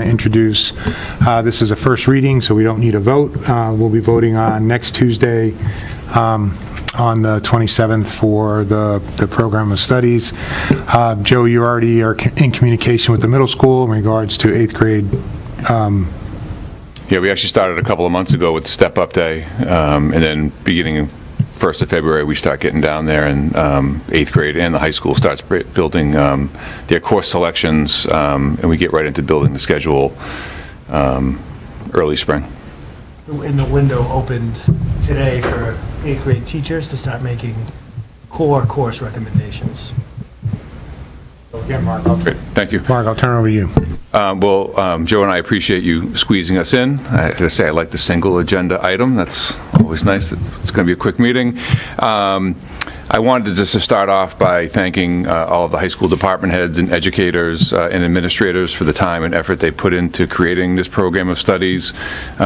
Introduce. This is a first reading, so we don't need a vote. We'll be voting on next Tuesday on the 27th for the program of studies. Joe, you already are in communication with the middle school in regards to 8th grade. Yeah, we actually started a couple of months ago with Step Up Day, and then beginning 1st of February, we start getting down there, and 8th grade and the high school starts building their course selections, and we get right into building the schedule early spring. And the window opened today for 8th grade teachers to start making core course recommendations. Again, Mark, Great, thank you. Mark, I'll turn it over to you. Joe and I appreciate you squeezing us in. I have to say, I like the single agenda item. That's always nice. It's going to be a quick meeting. I wanted just to start off by thanking all of the high school department heads and educators and administrators for the time and effort they put into creating this program of studies.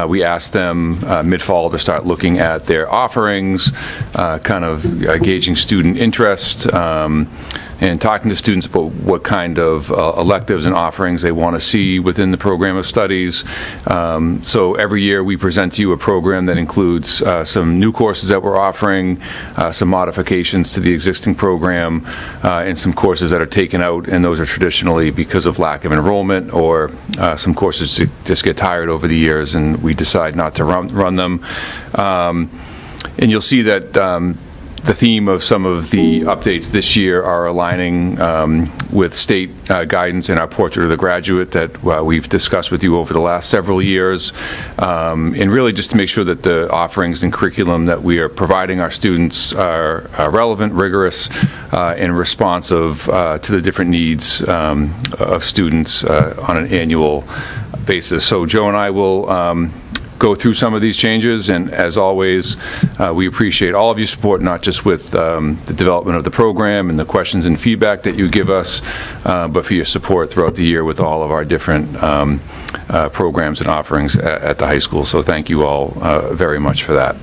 We asked them mid-fall to start looking at their offerings, kind of gauging student interest, and talking to students about what kind of electives and offerings they want to see within the program of studies. So every year we present to you a program that includes some new courses that we're offering, some modifications to the existing program, and some courses that are taken out, and those are traditionally because of lack of enrollment, or some courses just get tired over the years and we decide not to run them. And you'll see that the theme of some of the updates this year are aligning with state guidance in our Portrait of the Graduate that we've discussed with you over the last several years, and really just to make sure that the offerings and curriculum that we are providing our students are relevant, rigorous, and responsive to the different needs of students on an annual basis. So Joe and I will go through some of these changes, and as always, we appreciate all of your support, not just with the development of the program and the questions and feedback that you give us, but for your support throughout the year with all of our different programs and offerings at the high school. So thank you all very much for that.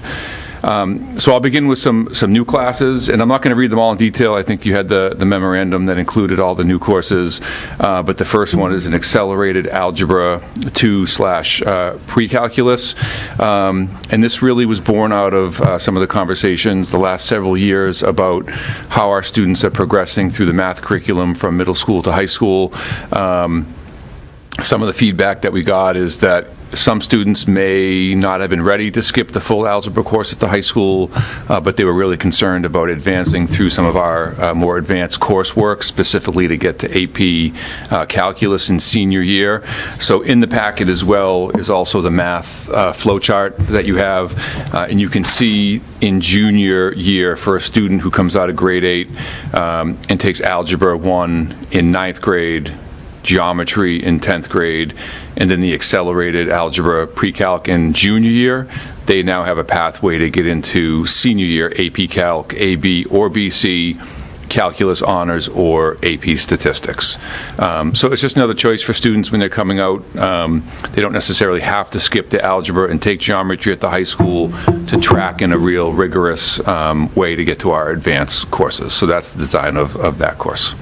So I'll begin with some new classes, and I'm not going to read them all in detail. I think you had the memorandum that included all the new courses, but the first one is an accelerated algebra 2/pre-calculus, and this really was born out of some of the conversations the last several years about how our students are progressing through the math curriculum from middle school to high school. Some of the feedback that we got is that some students may not have been ready to skip the full algebra course at the high school, but they were really concerned about advancing through some of our more advanced coursework, specifically to get to AP calculus in senior year. So in the packet as well is also the math flowchart that you have, and you can see in junior year for a student who comes out of grade 8 and takes Algebra 1 in 9th grade, geometry in 10th grade, and then the accelerated algebra pre-calc in junior year, they now have a pathway to get into senior year AP Calc, AB or BC, calculus honors, or AP statistics. So it's just another choice for students when they're coming out. They don't necessarily have to skip the algebra and take geometry at the high school to track in a real rigorous way to get to our advanced courses. So that's the design of that course.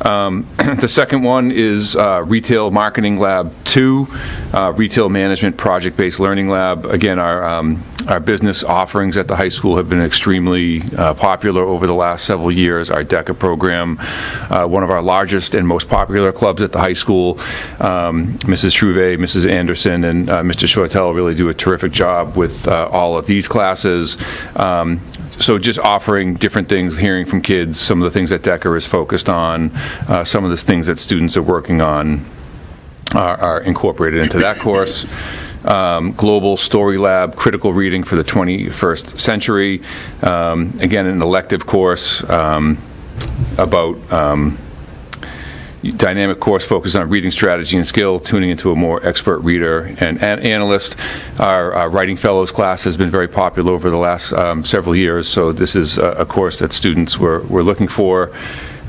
The second one is Retail Marketing Lab 2, Retail Management Project-Based Learning Lab. Again, our business offerings at the high school have been extremely popular over the last several years. Our DECA program, one of our largest and most popular clubs at the high school. Mrs. Trouvé, Mrs. Anderson, and Mr. Shortell really do a terrific job with all of these classes. So just offering different things, hearing from kids, some of the things that DECA is focused on, some of the things that students are working on are incorporated into that course. Global Story Lab, Critical Reading for the 21st Century. Again, an elective course about dynamic course focused on reading strategy and skill, tuning into a more expert reader and analyst. Our Writing Fellows class has been very popular over the last several years, so this is a course that students were looking for.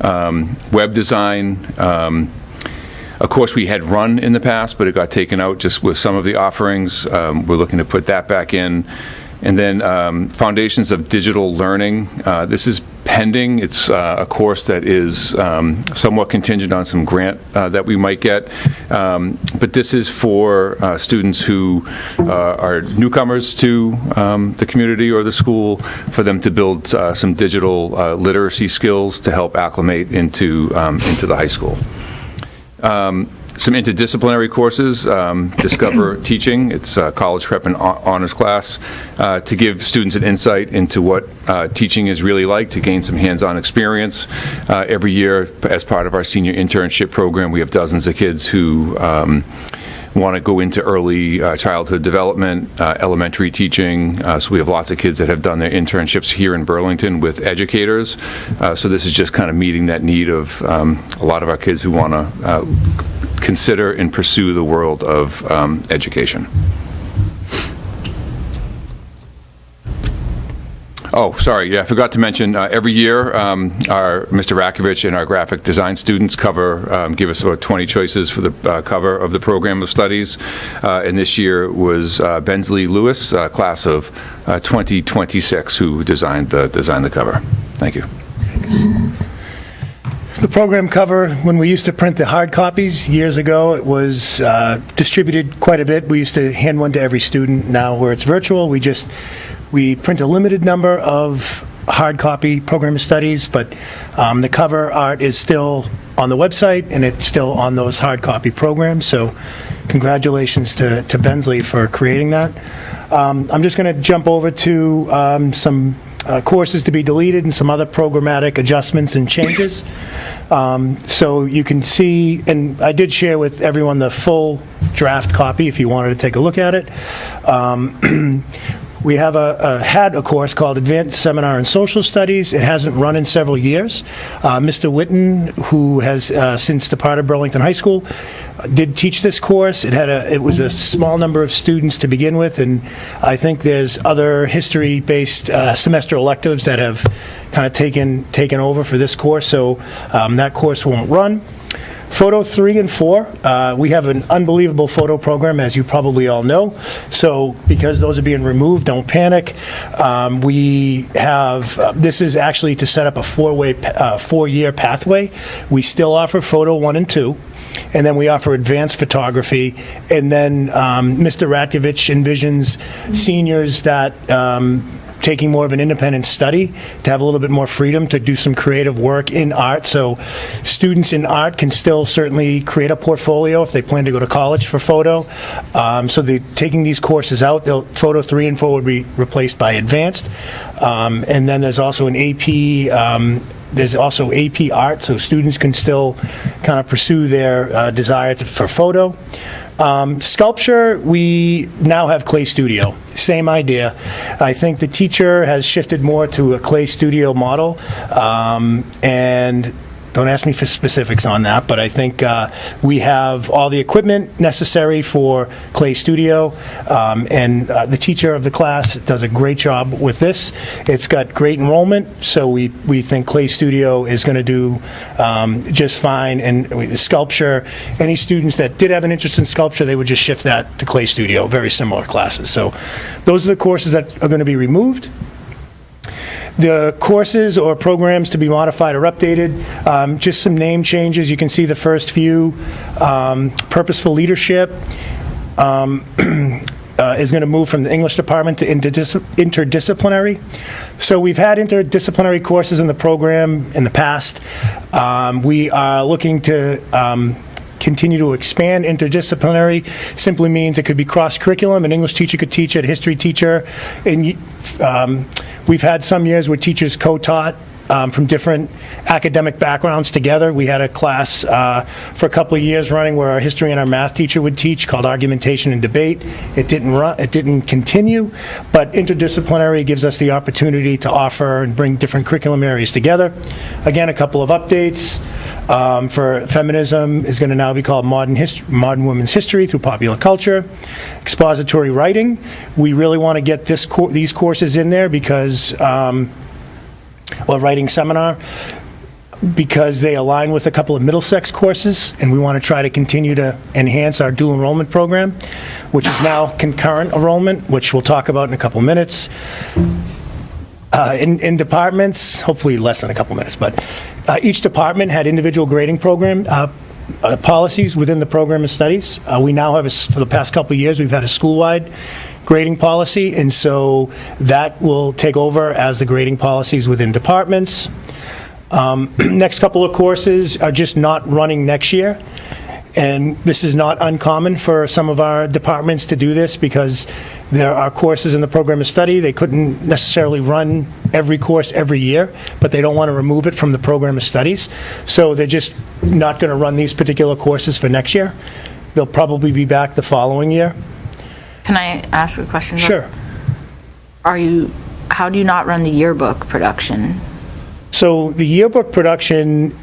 Web design, a course we had run in the past, but it got taken out just with some of the offerings. We're looking to put that back in. And then Foundations of Digital Learning. This is pending. It's a course that is somewhat contingent on some grant that we might get. But this is for students who are newcomers to the community or the school, for them to build some digital literacy skills to help acclimate into the high school. Some interdisciplinary courses, Discover Teaching, it's a college prep and honors class, to give students an insight into what teaching is really like, to gain some hands-on experience. Every year, as part of our senior internship program, we have dozens of kids who want to go into early childhood development, elementary teaching. So we have lots of kids that have done their internships here in Burlington with educators. So this is just kind of meeting that need of a lot of our kids who want to consider and pursue the world of education. Oh, sorry, yeah, I forgot to mention, every year, our Mr. Rakovich and our graphic design students give us about 20 choices for the cover of the program of studies. And this year was Bensley Lewis, class of 2026, who designed the cover. Thank you. The program cover, when we used to print the hard copies years ago, it was distributed quite a bit. We used to hand one to every student. Now, where it's virtual, we print a limited number of hard copy program of studies, but the cover art is still on the website, and it's still on those hard copy programs. So congratulations to Bensley for creating that. I'm just going to jump over to some courses to be deleted and some other programmatic adjustments and changes. So you can see, and I did share with everyone the full draft copy if you wanted to take a look at it. We have had a course called Advanced Seminar in Social Studies. It hasn't run in several years. Mr. Witten, who has since departed Burlington High School, did teach this course. It was a small number of students to begin with, and I think there's other history-based semester electives that have kind of taken over for this course, so that course won't run. Photo 3 and 4, we have an unbelievable photo program, as you probably all know. So because those are being removed, don't panic. We have, this is actually to set up a four-year pathway. We still offer photo 1 and 2, and then we offer advanced photography. And then Mr. Ratkovich envisions seniors that taking more of an independent study to have a little bit more freedom to do some creative work in art. So students in art can still certainly create a portfolio if they plan to go to college for photo. So they're taking these courses out. Photo 3 and 4 would be replaced by advanced. And then there's also an AP, there's also AP art, so students can still kind of pursue their desire for photo. Sculpture, we now have Clay Studio. Same idea. I think the teacher has shifted more to a Clay Studio model, and don't ask me for specifics on that, but I think we have all the equipment necessary for Clay Studio, and the teacher of the class does a great job with this. It's got great enrollment, so we think Clay Studio is going to do just fine. And with sculpture, any students that did have an interest in sculpture, they would just shift that to Clay Studio, very similar classes. So those are the courses that are going to be removed. The courses or programs to be modified or updated, just some name changes. You can see the first few. Purposeful Leadership is going to move from the English department to interdisciplinary. So we've had interdisciplinary courses in the program in the past. We are looking to continue to expand interdisciplinary. Simply means it could be cross-curriculum. An English teacher could teach it, a history teacher. And we've had some years where teachers co-taught from different academic backgrounds together. We had a class for a couple of years running where our history and our math teacher would teach called Argumentation and Debate. It didn't continue, but interdisciplinary gives us the opportunity to offer and bring different curriculum areas together. Again, a couple of updates. For feminism is going to now be called Modern Women's History through Popular Culture. Expository writing, we really want to get these courses in there because, writing seminar, because they align with a couple of Middlesex courses, and we want to try to continue to enhance our dual enrollment program, which is now concurrent enrollment, which we'll talk about in a couple of minutes. In departments, hopefully less than a couple minutes, but each department had individual grading program policies within the program of studies. We now have, for the past couple of years, we've had a school-wide grading policy, and so that will take over as the grading policies within departments. Next couple of courses are just not running next year. And this is not uncommon for some of our departments to do this because there are courses in the program of study. They couldn't necessarily run every course every year, but they don't want to remove it from the program of studies. So they're just not going to run these particular courses for next year. They'll probably be back the following year. Can I ask a question? Sure. How do you not run the yearbook production? So the yearbook production,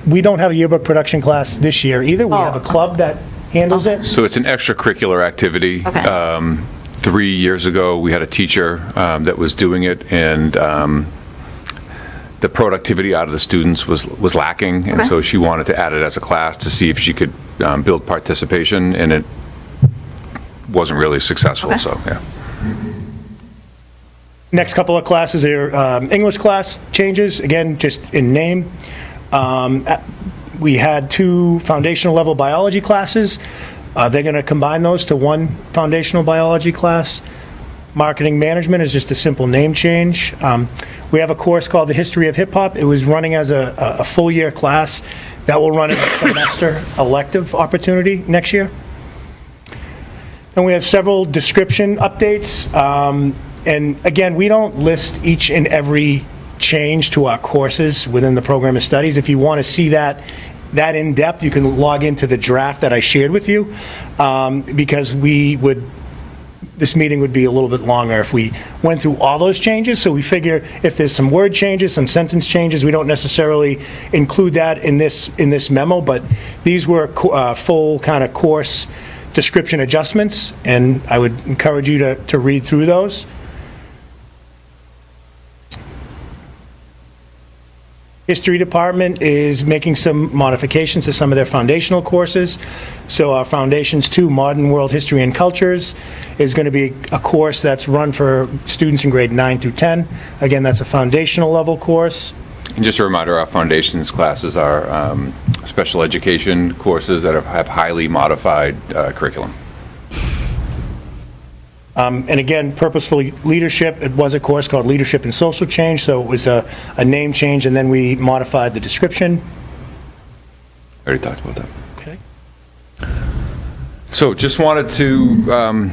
we don't have a yearbook production class this year either. We have a club that handles it. So it's an extracurricular activity. Okay. 3 years ago, we had a teacher that was doing it, and the productivity out of the students was lacking, and Okay. so she wanted to add it as a class to see if she could build participation, and it wasn't really successful, Okay. so, yeah. Next couple of classes are English class changes, again, just in name. We had 2 foundational level biology classes. They're going to combine those to one foundational biology class. Marketing management is just a simple name change. We have a course called the History of Hip Hop. It was running as a full year class. That will run as a semester elective opportunity next year. And we have several description updates. And again, we don't list each and every change to our courses within the program of studies. If you want to see that in depth, you can log into the draft that I shared with you, because this meeting would be a little bit longer if we went through all those changes. So we figure if there's some word changes, some sentence changes, we don't necessarily include that in this memo, but these were full kind of course description adjustments, and I would encourage you to read through those. History department is making some modifications to some of their foundational courses. So our Foundations 2, Modern World History and Cultures, is going to be a course that's run for students in grade 9 through 10. Again, that's a foundational level course. And just a reminder, our foundations classes are special education courses that have highly modified curriculum. And again, purposeful leadership, it was a course called Leadership and Social Change, so it was a name change, and then we modified the description. Already talked about that. Okay. So just wanted to,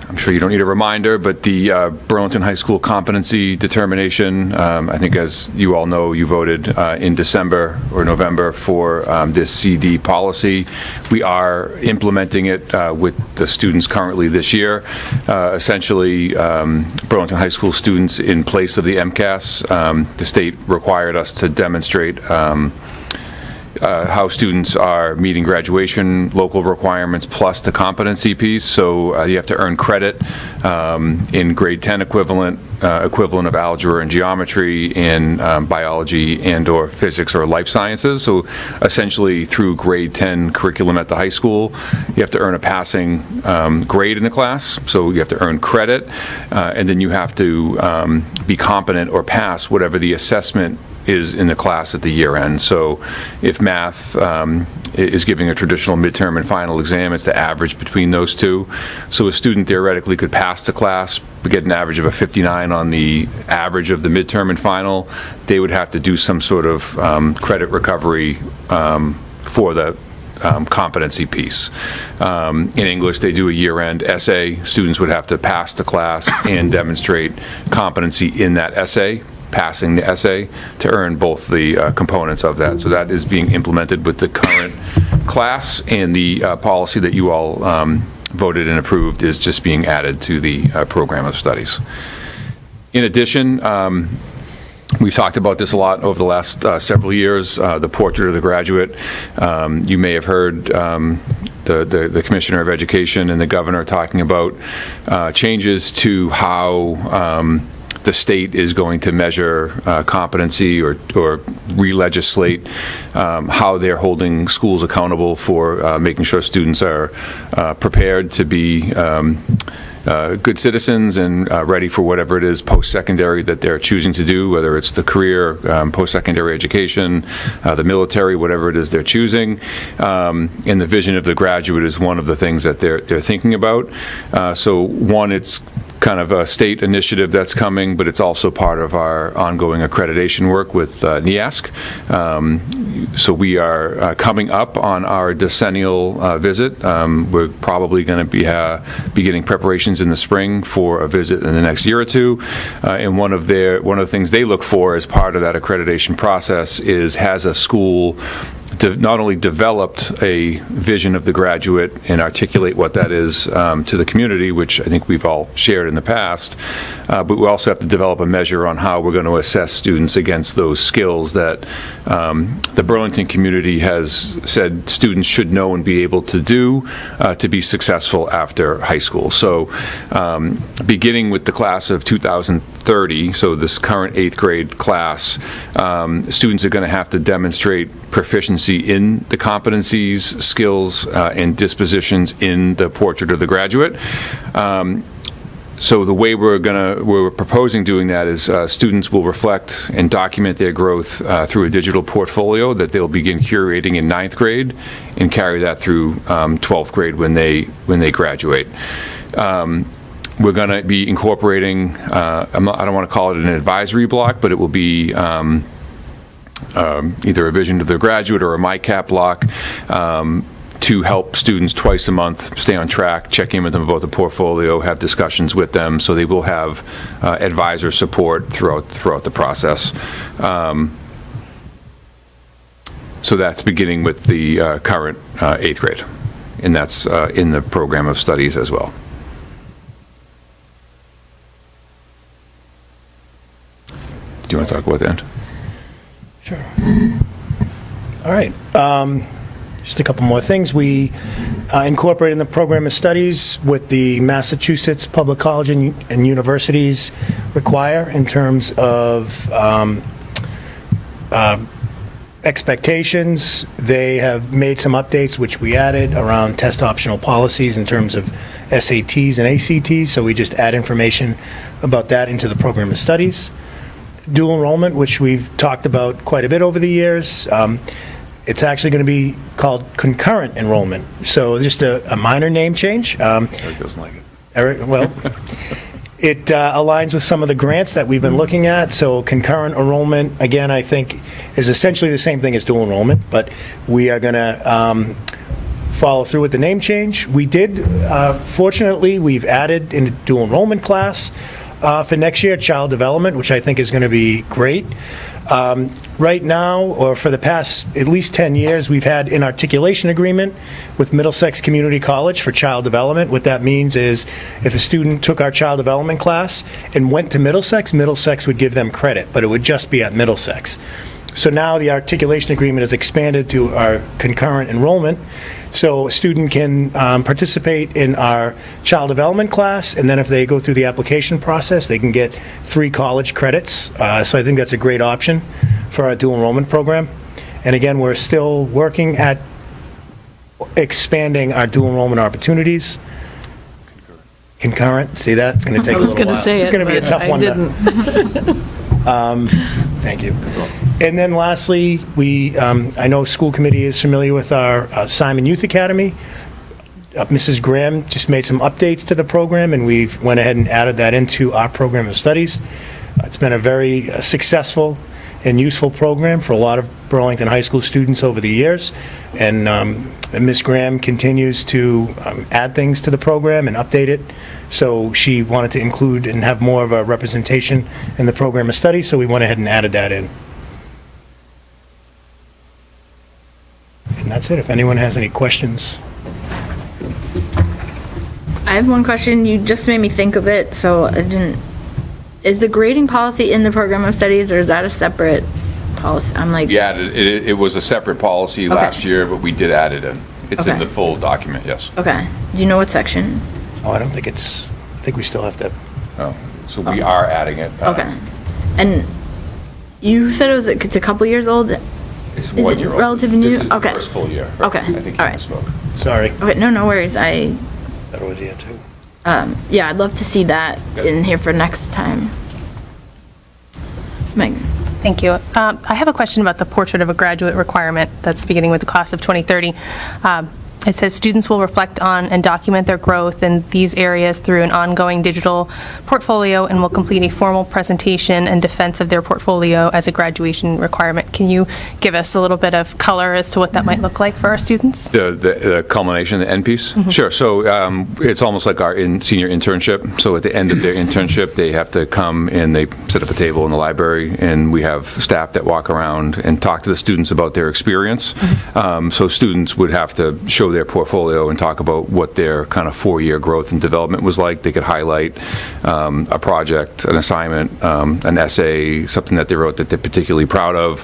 I'm sure you don't need a reminder, but the Burlington High School competency determination, I think as you all know, you voted in December or November for this CD policy. We are implementing it with the students currently this year. Essentially, Burlington High School students in place of the MCAS, the state required us to demonstrate how students are meeting graduation local requirements plus the competency piece. So you have to earn credit in grade 10 equivalent of algebra and geometry, in biology and or physics or life sciences. So essentially through grade 10 curriculum at the high school, you have to earn a passing grade in the class. So you have to earn credit, and then you have to be competent or pass whatever the assessment is in the class at the year end. So if math is giving a traditional midterm and final exam, it's the average between those two. So a student theoretically could pass the class, but get an average of a 59 on the average of the midterm and final. They would have to do some sort of credit recovery for the competency piece. In English, they do a year-end essay. Students would have to pass the class and demonstrate competency in that essay, passing the essay, to earn both the components of that. So that is being implemented with the current class, and the policy that you all voted and approved is just being added to the program of studies. In addition, we've talked about this a lot over the last several years, the portrait of the graduate. You may have heard the Commissioner of Education and the Governor talking about changes to how the state is going to measure competency or re-legislate how they're holding schools accountable for making sure students are prepared to be good citizens and ready for whatever it is post-secondary that they're choosing to do, whether it's the career, post-secondary education, the military, whatever it is they're choosing. And the vision of the graduate is one of the things that they're thinking about. So one, it's kind of a state initiative that's coming, but it's also part of our ongoing accreditation work with NEASC. So we are coming up on our decennial visit. We're probably going to be beginning preparations in the spring for a visit in the next year or two. And one of the things they look for as part of that accreditation process is, has a school not only developed a vision of the graduate and articulate what that is to the community, which I think we've all shared in the past, but we also have to develop a measure on how we're going to assess students against those skills that the Burlington community has said students should know and be able to do to be successful after high school. So beginning with the class of 2030, so this current 8th grade class, students are going to have to demonstrate proficiency in the competencies, skills, and dispositions in the portrait of the graduate. So the way we're proposing doing that is students will reflect and document their growth through a digital portfolio that they'll begin curating in 9th grade and carry that through 12th grade when they graduate. We're going to be incorporating, I don't want to call it an advisory block, but it will be either a vision to the graduate or a MyCap block to help students twice a month stay on track, check in with them about the portfolio, have discussions with them, so they will have advisor support throughout the process. So that's beginning with the current 8th grade, and that's in the program of studies as well. Do you want to talk about that? Sure. All right. Just a couple more things. We incorporated in the program of studies what the Massachusetts Public College and Universities require in terms of expectations. They have made some updates, which we added, around test optional policies in terms of SATs and ACTs, so we just add information about that into the program of studies. Dual enrollment, which we've talked about quite a bit over the years. It's actually going to be called concurrent enrollment. So just a minor name change. Eric doesn't like it. Eric, well, it aligns with some of the grants that we've been looking at. So concurrent enrollment, again, I think is essentially the same thing as dual enrollment, but we are going to follow through with the name change. We did, fortunately, we've added in a dual enrollment class for next year, child development, which I think is going to be great. Right now, or for the past at least 10 years, we've had an articulation agreement with Middlesex Community College for child development. What that means is if a student took our child development class and went to Middlesex, Middlesex would give them credit, but it would just be at Middlesex. So now the articulation agreement is expanded to our concurrent enrollment. So a student can participate in our child development class, and then if they go through the application process, they can get 3 college credits. So I think that's a great option for our dual enrollment program. And again, we're still working at expanding our dual enrollment opportunities. Concurrent, see that? It's going to take a little while. I was going to say it, it's going to be a but tough I one didn't. Thank you. And then lastly, I know school committee is familiar with our Simon Youth Academy. Mrs. Graham just made some updates to the program, and we've went ahead and added that into our program of studies. It's been a very successful and useful program for a lot of Burlington High School students over the years. And Ms. Graham continues to add things to the program and update it. So she wanted to include and have more of a representation in the program of study, so we went ahead and added that in. And that's it. If anyone has any questions. I have one question. You just made me think of it, so I didn't. Is the grading policy in the program of studies, or is that a separate policy? I'm like. Yeah, it was a separate policy last year, but we did add it in. It's in the full document, yes. Okay. Do you know what section? Oh, I think we still have to. Oh. So we are adding it. Okay. And you said it's a couple years old? It's Is it 1 year old. relatively new? This is the Okay. first full year. Okay. I think you All right. misspoke. Sorry. Okay, no worries. That was here too. Yeah, I'd love to see that in here for next time. Megan? Thank you. I have a question about the portrait of a graduate requirement that's beginning with the class of 2030. It says students will reflect on and document their growth in these areas through an ongoing digital portfolio and will complete a formal presentation and defense of their portfolio as a graduation requirement. Can you give us a little bit of color as to what that might look like for our students? The culmination, the end piece? Sure. So it's almost like our senior internship. So at the end of their internship, they have to come and they set up a table in the library, and we have staff that walk around and talk to the students about their experience. So students would have to show their portfolio and talk about what their kind of 4-year growth and development was like. They could highlight a project, an assignment, an essay, something that they wrote that they're particularly proud of,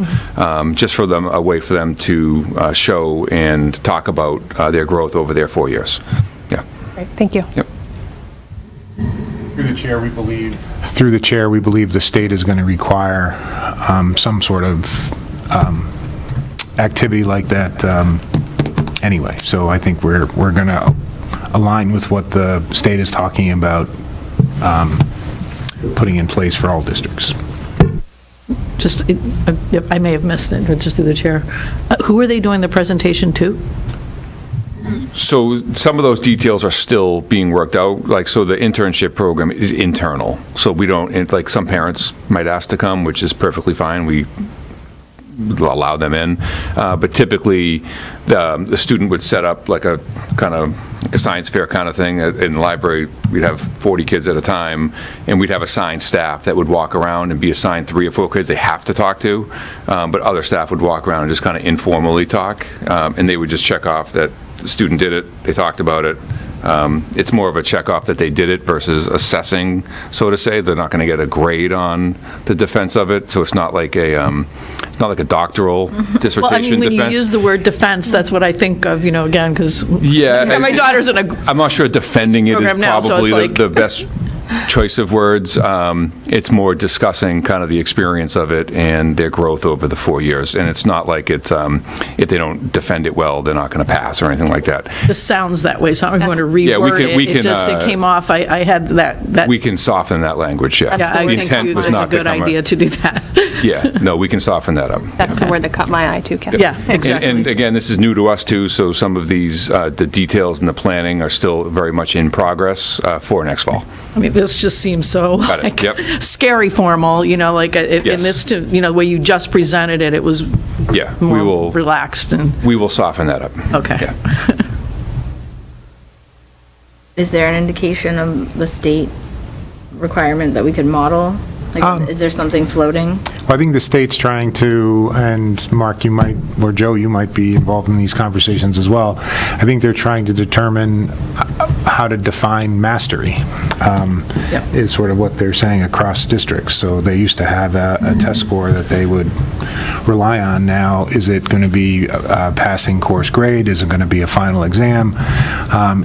just for them, a way for them to show and talk about their growth over their 4 years. Yeah. Great, thank you. Yep. Through the chair, we believe the state is going to require some sort of activity like that anyway. So I think we're going to align with what the state is talking about putting in place for all districts. Just, I may have missed it, but just through the chair. Who are they doing the presentation to? So some of those details are still being worked out. Like, so the internship program is internal. So we don't, like, some parents might ask to come, which is perfectly fine. We allow them in. But typically, the student would set up like a kind of a science fair kind of thing. In the library, we'd have 40 kids at a time, and we'd have assigned staff that would walk around and be assigned 3 or 4 kids they have to talk to. But other staff would walk around and just kind of informally talk, and they would just check off that the student did it, they talked about it. It's more of a check-off that they did it versus assessing, so to say. They're not going to get a grade on the defense of it, so it's not like a doctoral dissertation Well, I mean, when you defense. use the word defense, that's what I think of, again, because Yeah, my daughter's in a I'm not sure defending it is program now, so probably it's like- the best choice of words. It's more discussing kind of the experience of it and their growth over the 4 years. And it's not like it's, if they don't defend it well, they're not going to pass or anything like that. This sounds that way, so I'm going to Yeah, reword it. we can, It just, it came off, I had that. We can soften that language, yeah. Yeah, I The think intent was it's a not to good come. idea to do that. Yeah, no, we can soften that up. That's the word that caught my eye too, Kathy. Yeah, exactly. And again, this is new to us too, so some of these, the details and the planning are still very much in progress for next fall. I mean, this just seems so Got it, like, yep. scary formal, like, in Yes. this, the way you just presented it, it was Yeah, we more will, relaxed and, we will soften that up. okay. Yeah. Is there an indication of the state requirement that we could model? Like, is there something floating? Well, I think the state's trying to, and Mark, you might, or Joe, you might be involved in these conversations as well. I think they're trying to determine how to define mastery, is sort of what they're saying across districts. So they used to have a test score that they would rely on. Now, is it going to be a passing course grade? Is it going to be a final exam?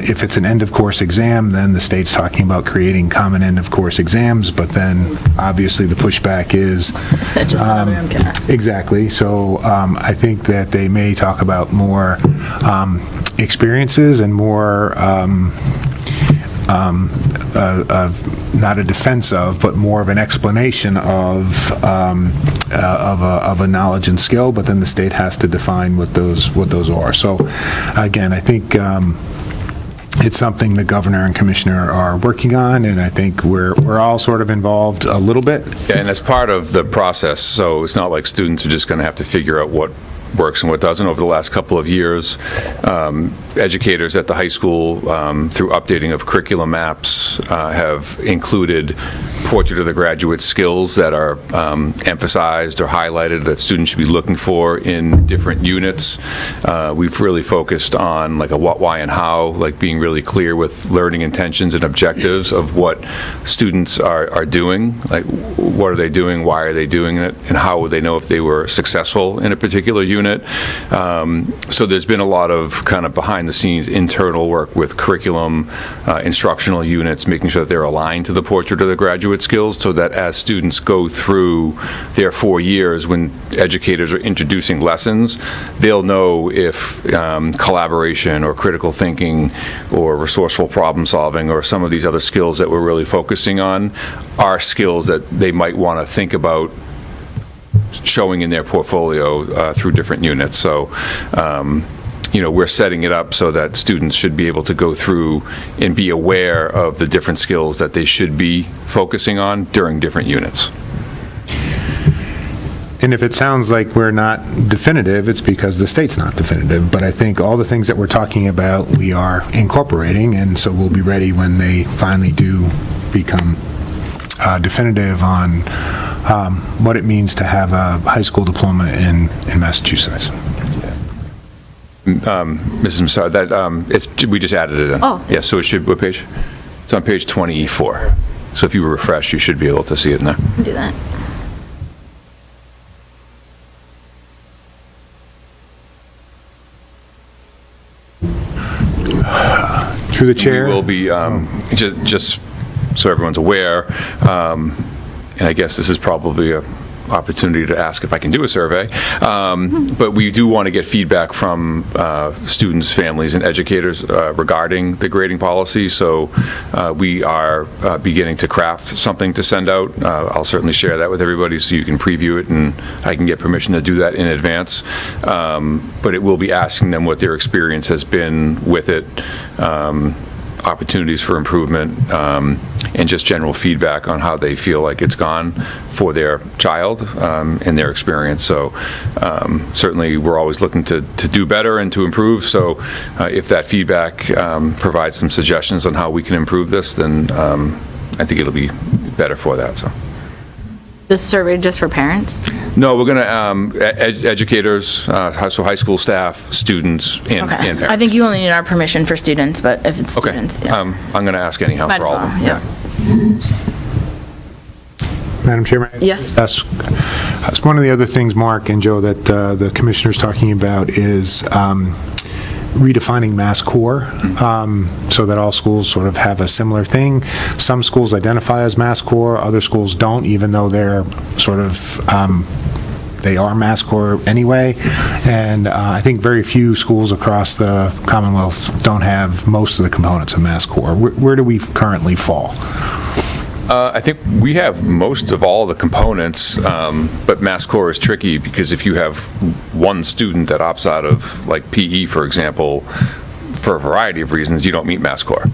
If it's an end-of-course exam, then the state's talking about creating common end-of-course exams, but then obviously the pushback is Is that just another MCAS? exactly. So I think that they may talk about more experiences and more not a defense of, but more of an explanation of a knowledge and skill. But then the state has to define what those are. So again, I think. It's something the governor and commissioner are working on, and I think we're all sort of involved a little bit. Yeah, and that's part of the process, so it's not like students are just going to have to figure out what works and what doesn't. Over the last couple of years, educators at the high school, through updating of curriculum maps, have included portrait of the graduate skills that are emphasized or highlighted that students should be looking for in different units. We've really focused on like a what, why, and how, like being really clear with learning intentions and objectives of what students are doing, like what are they doing, why are they doing it, and how would they know if they were successful in a particular unit. unit. So there's been a lot of kind of behind-the-scenes internal work with curriculum, instructional units, making sure that they're aligned to the Portrait of the Graduate skills, so that as students go through their 4 years, when educators are introducing lessons, they'll know if collaboration or critical thinking or resourceful problem solving or some of these other skills that we're really focusing on are skills that they might want to think about showing in their portfolio through different units. So, we're setting it up so that students should be able to go through and be aware of the different skills that they should be focusing on during different units. And if it sounds like we're not definitive, it's because the state's not definitive. But I think all the things that we're talking about, we are incorporating, and so we'll be ready when they finally do become definitive on what it means to have a high school diploma in Massachusetts. Mrs. Massar, we just added it in. Oh. Yeah, so it should, what page? It's on page 24. So if you refresh, you should be able to see it in there. Do that. Through the chair. We will be, just so everyone's aware, and I guess this is probably a opportunity to ask if I can do a survey, but we do want to get feedback from students, families, and educators regarding the grading policy, so we are beginning to craft something to send out. I'll certainly share that with everybody so you can preview it, and I can get permission to do that in advance, but it will be asking them what their experience has been with it, opportunities for improvement, and just general feedback on how they feel like it's gone for their child and their experience. So certainly we're always looking to do better and to improve. So if that feedback provides some suggestions on how we can improve this, then I think it'll be better for that. So. This survey just for parents? No, we're going to, educators, so high school staff, students, and parents. I think you only need our permission for students, but if it's Okay. students, yeah. I'm going to ask anyhow Might for as all of them. well, yeah. Madam Chairman? Yes. That's one of the other things, Mark and Joe, that the commissioner's talking about is redefining Mass Core so that all schools sort of have a similar thing. Some schools identify as Mass Core, other schools don't, even though they're sort of they are Mass Core anyway. And I think very few schools across the Commonwealth don't have most of the components of Mass Core. Where do we currently fall? I think we have most of all the components, but Mass Core is tricky because if you have one student that opts out of, like PE, for example, for a variety of reasons, you don't meet Mass Core.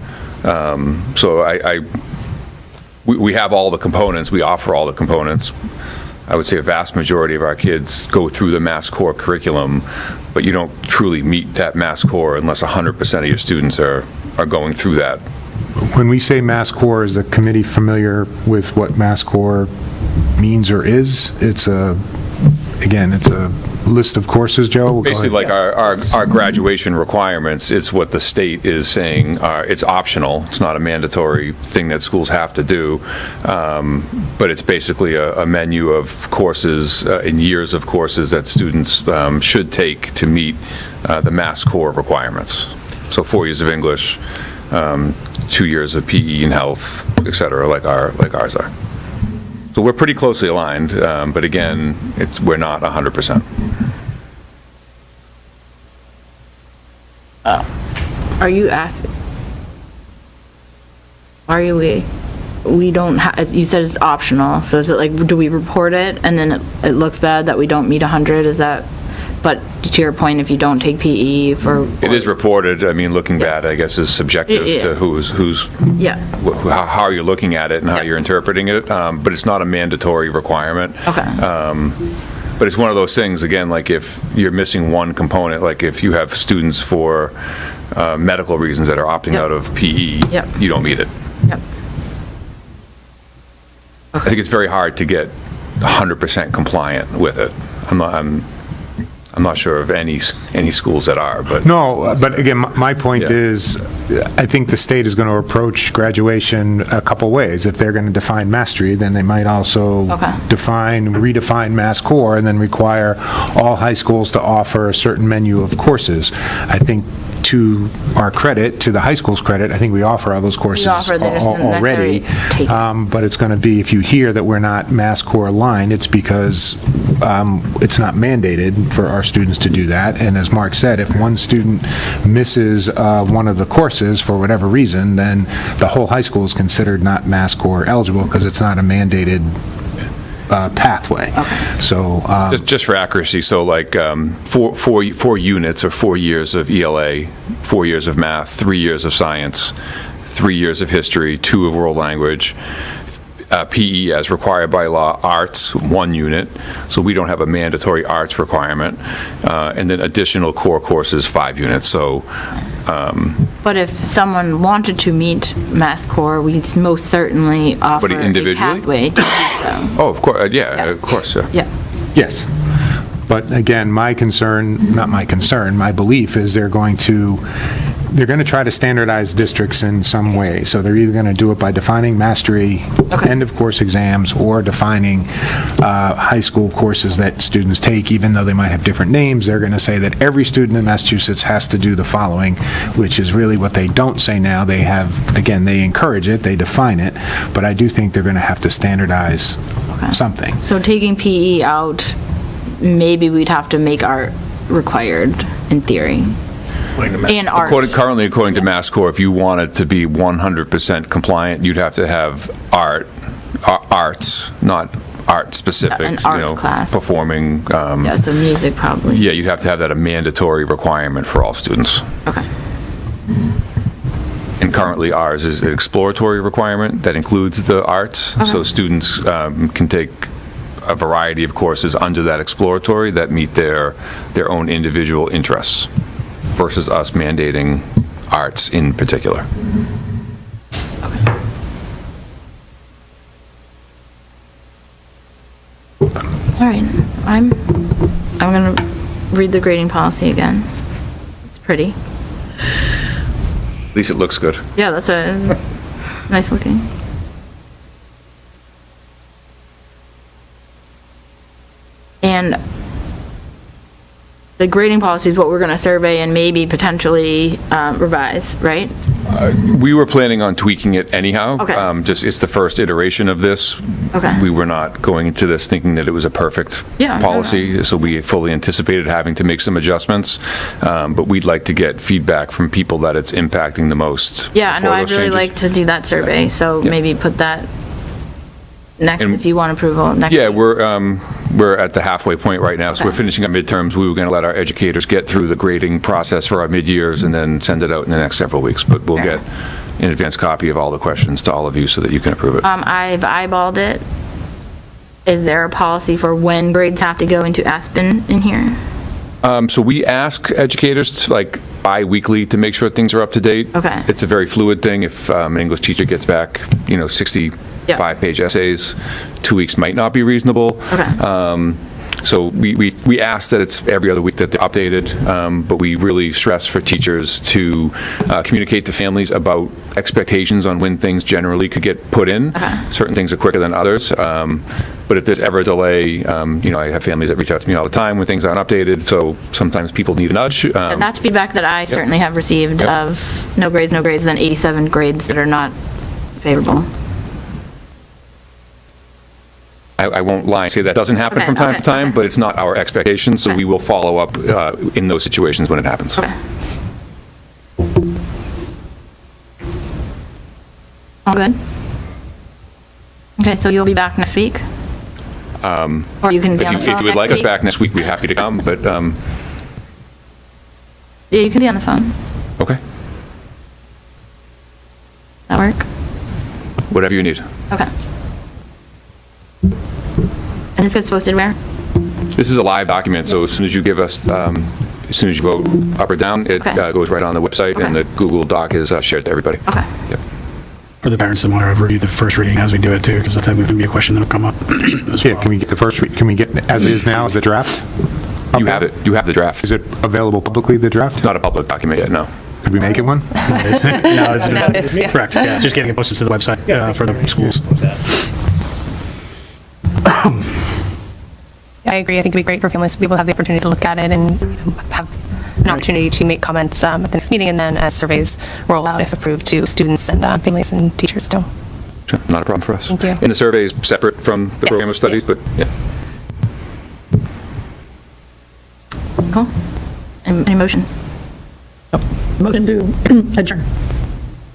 So we have all the components, we offer all the components. I would say a vast majority of our kids go through the Mass Core curriculum, but you don't truly meet that Mass Core unless 100% of your students are going through that. When we say Mass Core, is the committee familiar with what Mass Core means or is? It's a list of courses, Joe? We'll go Basically, ahead. like our graduation requirements, it's what the state is saying, it's optional, it's not a mandatory thing that schools have to do, but it's basically a menu of courses and years of courses that students should take to meet the Mass Core requirements. So 4 years of English, 2 years of PE and health, et cetera, like ours are. So we're pretty closely aligned, but again, we're not 100%. Are you asking? We don't have, you said it's optional, so is it like, do we report it and then it looks bad that we don't meet 100, is that, but to your point, if you don't take PE for. It is reported, I mean, looking bad, I guess, is subjective Yeah. to who's, Yeah, how you're looking at it and how Yeah. you're interpreting it, but it's not a mandatory requirement. okay. But it's one of those things, again, like if you're missing one component, like if you have students for medical reasons that are opting Yep. out of PE, Yep. you don't meet it. Yep. I think it's very hard to get 100% compliant with it. I'm not sure of any schools that are, but. No, but again, my point Yeah. is, I think the state is going to approach graduation a couple ways. If they're going to define mastery, then they might also Okay. redefine Mass Core, and then require all high schools to offer a certain menu of courses. I think, to our credit, to the high school's credit, I think we offer all those courses offer, they're just not already. necessarily taken. But it's going to be, if you hear that we're not Mass Core aligned, it's because it's not mandated for our students to do that. And as Mark said, if one student misses one of the courses for whatever reason, then the whole high school is considered not Mass Core eligible because it's not a mandated pathway. So, Just for accuracy, so like four units or 4 years of ELA, 4 years of math, 3 years of science, 3 years of history, 2 of world language, PE as required by law, arts, 1 unit, so we don't have a mandatory arts requirement, and then additional core courses, 5 units, so. But if someone wanted to meet Mass Core, we'd most certainly offer a individually? pathway to do so. Oh, of course, yeah, Yeah. of course, yeah. Yeah. yes. But again, my belief is they're going to try to standardize districts in some way. So they're either going to do it by defining mastery, Okay. end-of-course exams, or defining high school courses that students take, even though they might have different names. They're going to say that every student in Massachusetts has to do the following, which is really what they don't say now. They have, again, they encourage it, they define it, but I do think they're going to have to standardize something. So taking PE out, maybe we'd have to make art required in theory. And art. Currently, according to Mass Core, if you wanted to be 100% compliant, you'd have to have arts, not art-specific, An art class. performing. Yeah, so music probably. Yeah, you'd have to have that a mandatory requirement for all students. Okay. And currently, ours is an exploratory requirement that includes the arts, so students can take a variety of courses under that exploratory that meet their own individual interests, versus us mandating arts in particular. All right. I'm going to read the grading policy again. It's pretty. At least it looks good. Yeah, that's it's nice looking. And the grading policy is what we're going to survey and maybe potentially revise, right? We were planning on tweaking it anyhow. Okay. It's the first iteration of this. Okay. We were not going into this thinking that it was a perfect Yeah, no, policy, so we fully anticipated having to make some adjustments. But we'd like to get feedback from people that it's impacting the most. Yeah, no, before I'd those really changes. like to do that survey, so maybe put that next And- if you want approval next Yeah, week. we're at the halfway point right now, so we're Okay. finishing our midterms. We were going to let our educators get through the grading process for our mid-years and then send it out in the next several weeks. But we'll Fair get an advance copy of all the questions to all of you so that you can approve it. I've eyeballed it. Is there a policy for when grades have to go into Aspen in here? So we ask educators, like, bi-weekly to make sure things are up to date. Okay. It's a very fluid thing. If an English teacher gets back, 65-page essays, 2 weeks might not be reasonable. Okay. So we ask that it's every other week that they're updated, but we really stress for teachers to communicate to families about expectations on when things generally could get put in. Certain things are quicker than others. But if there's ever a delay, I have families that reach out to me all the time when things aren't updated, so sometimes people need a nudge. And that's feedback that I certainly have received of no grades, then 87 grades that are not favorable. I won't lie and say that doesn't happen Okay, from time okay, to time, okay. but it's not our expectation, so Okay. we will follow up in those situations when it happens. Okay. All good? Okay, so you'll be back next week? Or you can be If on you the phone would like next us week? back next week, we'd be happy to come, but, Yeah, you can be on the phone. okay, That work? whatever you need. Okay. And this gets posted where? This is a live document, so as soon as you give us, as soon as you vote up or down, it Okay. goes right on the website, and Okay. the Google Doc is shared to everybody. Okay. Yep. For the parents that want to review the first reading as we do it too, because that's going to be a question that'll come up as Yeah, well. can we get the first, can we get as is now as the draft? You have it, you have the draft. Is it available publicly, the draft? Not a public document yet, no. Could we make it one? No, Notice, yeah. correct, yeah, just getting it posted to the website for the schools. I agree. I think it'd be great for families to be able to have the opportunity to look at it and have an opportunity to make comments at the next meeting, and then as surveys roll out, if approved, to students and families and teachers too. Sure, not a problem for us. Thank you. And the survey is separate from the program of Yes, studies, yeah. but, yeah. Cool. Any motions? Motion to adjourn.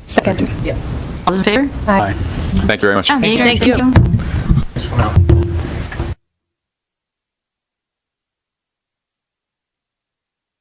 Second. All those in favor? Aye. Thank you very much. Yeah, meeting adjourned. Thank you. Thank you.